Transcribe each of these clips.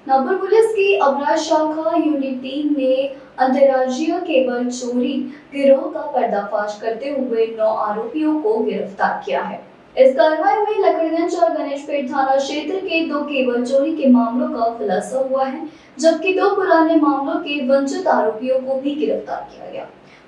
Nagpur police की अपराध शाखा यूनिट 3 ने अंतर्राज्यीय केबल चोरी गिरोह का पर्दाफाश करते हुए 9 आरोपियों को गिरफ्तार किया है। इस कार्रवाई में लकड़गंज और गणेशपेट थाना क्षेत्र के 2 केबल चोरी के मामलों का खुलासा हुआ है, जबकि 2 पुराने मामलों के वंचित आरोपियों को भी गिरफ्तार किया गया।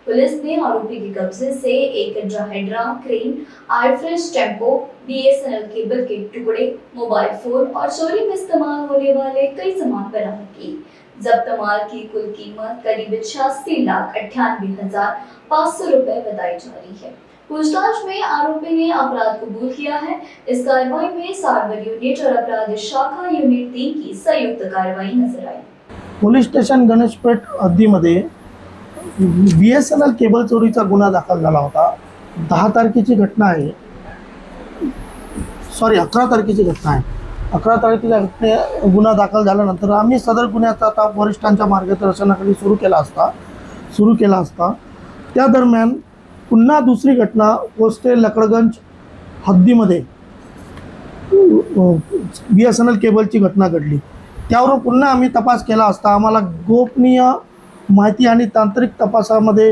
पुलिस ने आरोपी के कब्जे से एक हाइड्रा क्रेन, आयरफ्रेश टेम्पो, बीएसएनएल केबल के टुकड़े, मोबाइल फोन और चोरी में इस्तेमाल होने वाले कई सामान बरामद की। जब्त माल की कुल कीमत करीब 86,98,500 रुपए बताई जा रही है। पूछताछ में आरोपी ने अपराध कबूल किया है। इस कार्रवाई में साइबर यूनिट और अपराध शाखा यूनिट 3 की संयुक्त कार्रवाई नजर आई। पोलीस स्टेशन गणेशपेठ हद्दीमध्ये BSNL केबल चोरीचा गुन्हा दाखल झाला होता। 10 तारखेची घटना आहे, सॉरी 11 तारखेची घटना आहे। 11 तारखेला गुन्हा दाखल झाल्यानंतर आम्ही सदर गुन्ह्याचा तपास वरिष्ठांच्या मार्गदर्शनाखाली सुरू केला असता त्या दरम्यान पुन्हा दुसरी घटना पोस्टे लकडगंज हद्दीमध्ये BSNL केबलची घटना घडली। त्यावरून पुन्हा आम्ही तपास केला असता आम्हाला गोपनीय माहिती आणि तांत्रिक तपासामध्ये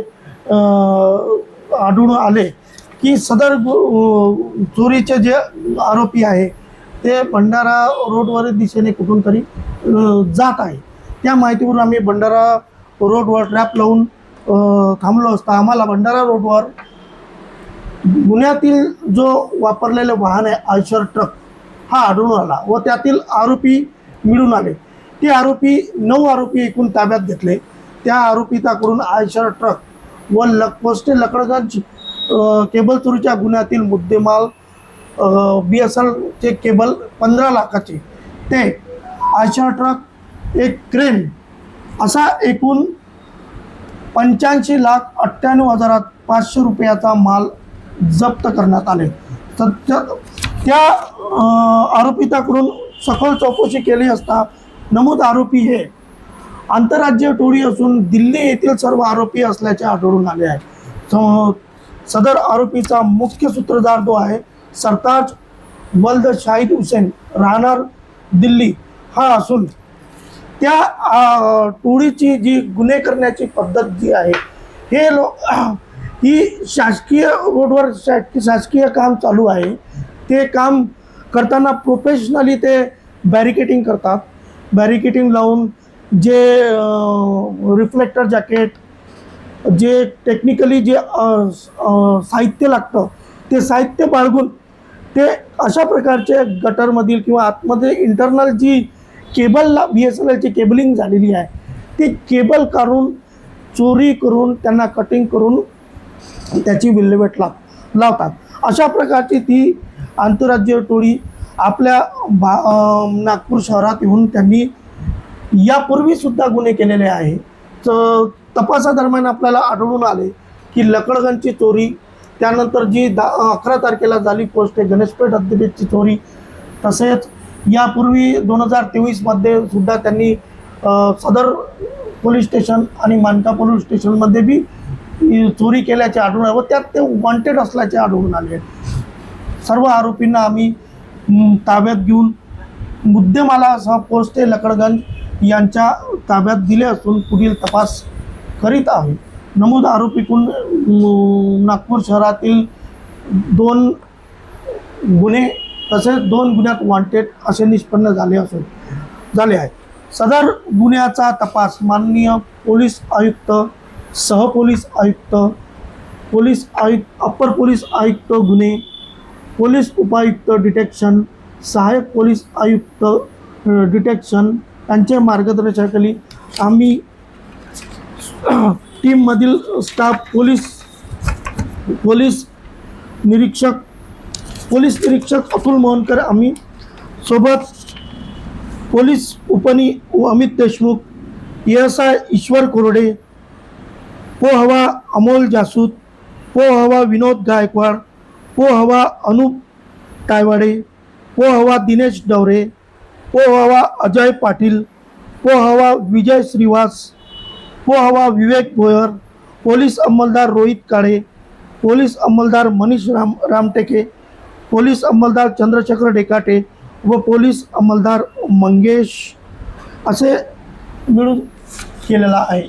आढळून आले की सदर चोरीचे जे आरोपी आहे ते भंडारा रोडवर दिशेने कुठून तरी जात आहे। त्या माहितीवरून आम्ही भंडारा रोडवर ट्रॅप लावून थांबलो असता आम्हाला भंडारा रोडवर गुन्ह्यातील जो वापरलेले वाहन आहे आयशर ट्रक हा आढळून आला व त्यातील आरोपी मिळून आले। ते आरोपी 9 आरोपी एकूण ताब्यात घेतले। त्या आरोपिताकडून आयशर ट्रक व पोस्टे लकडगंज केबल चोरीच्या गुन्ह्यातील मुद्देमाल BSNLचे केबल 15 लाखाचे, ते आयशर ट्रक, एक क्रेन असा एकूण 85,98,500 रुपयाचा माल जप्त करण्यात आले। त्या आरोपिताकडून सखोल चौकशी केली असता नमूद आरोपी हे आंतरराज्य टोळी असून दिल्ली येथील सर्व आरोपी असल्याचे आढळून आले आहे। सदर आरोपीचा मुख्य सूत्रधार जो आहे सरताज वल्द शाहिद हुसेन राहणार दिल्ली हा असून त्या टोळीची जी गुन्हे करण्याची पद्धत जी आहे ही शासकीय रोडवर शासकीय काम चालू आहे। ते काम करताना प्रोफेशनली ते बॅरिकेटिंग करतात। बॅरिकेटिंग लावून जे रिफ्लेक्टर जॅकेट, जे टेक्निकली जे साहित्य लागतं ते साहित्य बाळगून ते अशा प्रकारचे गटरमधील किंवा आतमध्ये इंटरनल जी केबल BSNLची केबलिंग झालेली आहे ती केबल काढून चोरी करून त्यांना कटिंग करून त्याची विल्हेवाट लावतात। अशा प्रकारची ती आंतरराज्य टोळी आपल्या नागपूर शहरात येऊन त्यांनी यापूर्वी सुद्धा गुन्हे केलेले आहे। तपासादरम्यान आपल्याला आढळून आले की लकडगंजची चोरी, त्यानंतर जी 11 तारखेला झाली पोस्टे गणेशपेठ हद्दीची चोरी, तसेच यापूर्वी 2023 मध्ये सुद्धा त्यांनी सदर पोलीस स्टेशन आणि मानका पोलीस स्टेशनमध्ये बी चोरी केल्याचे आढळून आले व त्यात ते वॉन्टेड असल्याचे आढळून आले। सर्व आरोपींना आम्ही ताब्यात घेऊन मुद्देमालासह पोस्टे लकडगंज यांच्या ताब्यात दिले असून पुढील तपास करीत आहे। नमूद आरोपीकडून नागपूर शहरातील 2 गुन्हे तसेच 2 गुन्ह्यात वॉन्टेड असे निष्पन्न झाले आहे। सदर गुन्ह्याचा तपास माननीय पोलीस आयुक्त, सहपोलीस आयुक्त, अप्पर पोलीस आयुक्त गुन्हे, पोलीस उपायुक्त डिटेक्शन, सहाय्यक पोलीस आयुक्त डिटेक्शन यांच्या मार्गदर्शनाखाली आम्ही टीममधील स्टाफ पोलीस निरीक्षक अतुल मोहनकर, आम्ही सोबत पोलीस अमित देशमुख, ASI ईश्वर कोरडे, पोहवा अमोल जासूद, पोहवा विनोद गायकवाड, पोहवा अनूप टायवाडे, पोहवा दिनेश डवरे, पोहवा अजय पाटील, पोहवा विजय श्रीवास, पोहवा विवेक भोयर, पोलीस अंमलदार रोहित काळे, पोलीस अंमलदार मनीष रामटेके, पोलीस अंमलदार चंद्रशेखर डेकाटे व पोलीस अंमलदार मंगेश असे मिळून केलेला आहे.